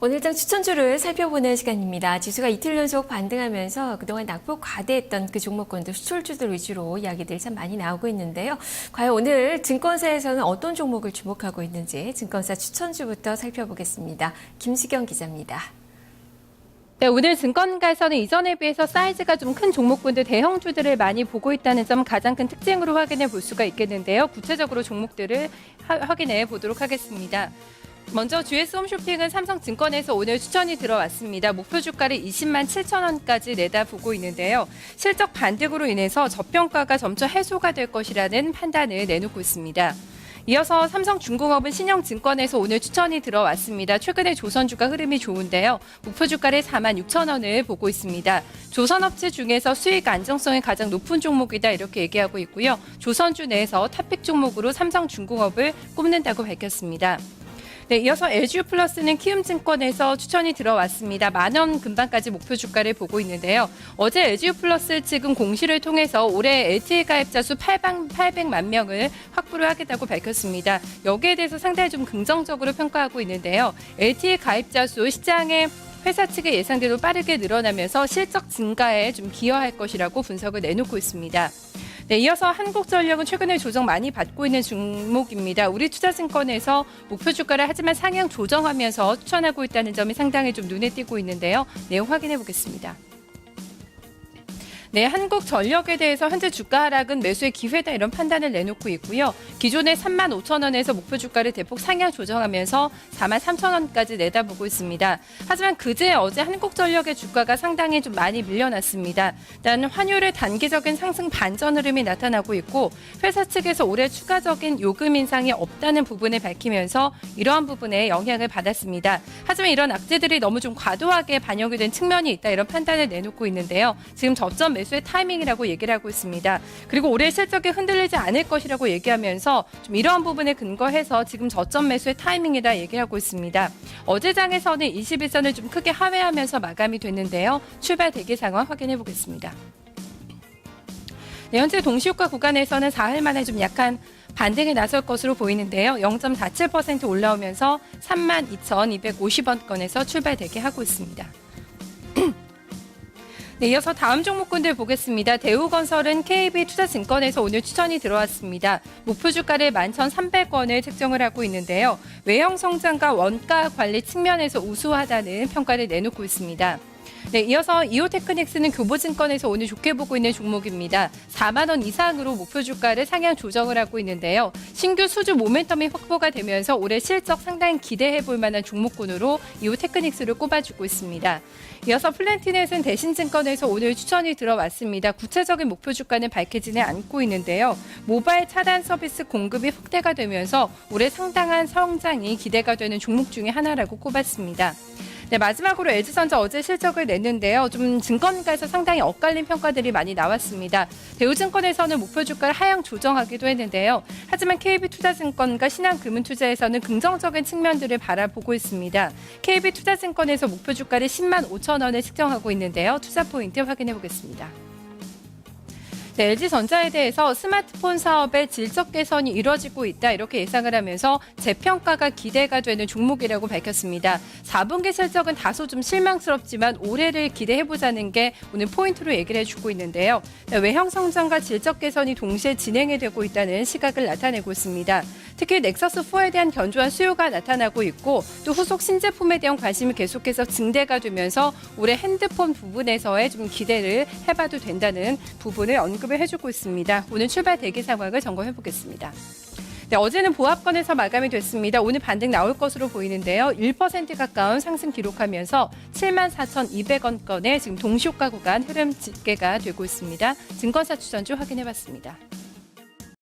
오늘장 추천주를 살펴보는 시간입니다. 지수가 이틀 연속 반등하면서 그동안 낙폭 과대했던 그 종목군들 수출주들 위주로 이야기들이 참 많이 나오고 있는데요. 과연 오늘 증권사에서는 어떤 종목을 주목하고 있는지 증권사 추천주부터 살펴보겠습니다. 김수경 기자입니다. 네, 오늘 증권가에서는 이전에 비해서 사이즈가 좀 큰 종목군들 대형주들을 많이 보고 있다는 점 가장 큰 특징으로 확인해 볼 수가 있겠는데요. 구체적으로 종목들을 확인해 보도록 하겠습니다. 먼저 GS 홈쇼핑은 삼성증권에서 오늘 추천이 들어왔습니다. 목표 주가를 20만 7천 원까지 내다보고 있는데요. 실적 반등으로 인해서 저평가가 점차 해소가 될 것이라는 판단을 내놓고 있습니다. 이어서 삼성중공업은 신영증권에서 오늘 추천이 들어왔습니다. 최근에 조선주가 흐름이 좋은데요. 목표 주가를 4만 6천 원을 보고 있습니다. 조선업체 중에서 수익 안정성이 가장 높은 종목이다 이렇게 얘기하고 있고요. 조선주 내에서 탑픽 종목으로 삼성중공업을 꼽는다고 밝혔습니다. 네, 이어서 LG유플러스는 키움증권에서 추천이 들어왔습니다. 10,000원 근방까지 목표 주가를 보고 있는데요. 어제 LG유플러스 측은 공시를 통해서 올해 LTE 가입자 수 800만 명을 확보를 하겠다고 밝혔습니다. 여기에 대해서 상당히 좀 긍정적으로 평가하고 있는데요. LTE 가입자 수 시장에 회사 측의 예상대로 빠르게 늘어나면서 실적 증가에 좀 기여할 것이라고 분석을 내놓고 있습니다. 네, 이어서 한국전력은 최근에 조정 많이 받고 있는 종목입니다. 우리투자증권에서 목표 주가를 하지만 상향 조정하면서 추천하고 있다는 점이 상당히 좀 눈에 띄고 있는데요. 내용 확인해 보겠습니다. 네, 한국전력에 대해서 현재 주가 하락은 매수의 기회다 이런 판단을 내놓고 있고요. 기존의 3만 5천 원에서 목표 주가를 대폭 상향 조정하면서 4만 3천 원까지 내다보고 있습니다. 하지만 어제 한국전력의 주가가 상당히 좀 많이 밀려났습니다. 일단 환율의 단기적인 상승 반전 흐름이 나타나고 있고 회사 측에서 올해 추가적인 요금 인상이 없다는 부분을 밝히면서 이러한 부분에 영향을 받았습니다. 하지만 이런 악재들이 너무 좀 과도하게 반영이 된 측면이 있다 이런 판단을 내놓고 있는데요. 지금 저점 매수의 타이밍이라고 얘기를 하고 있습니다. 그리고 올해 실적이 흔들리지 않을 것이라고 얘기하면서 좀 이러한 부분에 근거해서 지금 저점 매수의 타이밍이라 얘기하고 있습니다. 어제 장에서는 21선을 좀 크게 하회하면서 마감이 됐는데요. 출발 대기 상황 확인해 보겠습니다. 네, 현재 동시효과 구간에서는 4일 만에 좀 약한 반등에 나설 것으로 보이는데요. 0.47% 올라오면서 32,250원권에서 출발 대기하고 있습니다. 네, 이어서 다음 종목군들 보겠습니다. 대우건설은 KB투자증권에서 오늘 추천이 들어왔습니다. 목표 주가를 11,300원을 책정을 하고 있는데요. 외형 성장과 원가 관리 측면에서 우수하다는 평가를 내놓고 있습니다. 네, 이어서 이오테크닉스는 교보증권에서 오늘 좋게 보고 있는 종목입니다. 4만 원 이상으로 목표 주가를 상향 조정을 하고 있는데요. 신규 수주 모멘텀이 확보가 되면서 올해 실적 상당히 기대해 볼 만한 종목군으로 이오테크닉스를 꼽아주고 있습니다. 이어서 플랜티넷은 대신증권에서 오늘 추천이 들어왔습니다. 구체적인 목표 주가는 밝히지는 않고 있는데요. 모바일 차단 서비스 공급이 확대가 되면서 올해 상당한 성장이 기대가 되는 종목 중에 하나라고 꼽았습니다. 네, 마지막으로 LG전자 어제 실적을 냈는데요. 좀 증권가에서 상당히 엇갈린 평가들이 많이 나왔습니다. 대우증권에서는 목표 주가를 하향 조정하기도 했는데요. 하지만 KB투자증권과 신한금융투자에서는 긍정적인 측면들을 바라보고 있습니다. KB투자증권에서 목표 주가를 10만 5천 원에 측정하고 있는데요. 투자 포인트 확인해 보겠습니다. 네, LG전자에 대해서 스마트폰 사업의 질적 개선이 이루어지고 있다 이렇게 예상을 하면서 재평가가 기대가 되는 종목이라고 밝혔습니다. 4분기 실적은 다소 좀 실망스럽지만 올해를 기대해보자는 게 오늘 포인트로 얘기를 해주고 있는데요. 네, 외형 성장과 질적 개선이 동시에 진행이 되고 있다는 시각을 나타내고 있습니다. 특히 넥서스4에 대한 견조한 수요가 나타나고 있고 또 후속 신제품에 대한 관심이 계속해서 증대가 되면서 올해 핸드폰 부분에서의 좀 기대를 해봐도 된다는 부분을 언급을 해주고 있습니다. 오늘 출발 대기 상황을 점검해 보겠습니다. 네, 어제는 보합권에서 마감이 됐습니다. 오늘 반등 나올 것으로 보이는데요. 1% 가까운 상승 기록하면서 74,200원권의 지금 동시효과 구간 흐름 집계가 되고 있습니다. 증권사 추천주 확인해 봤습니다.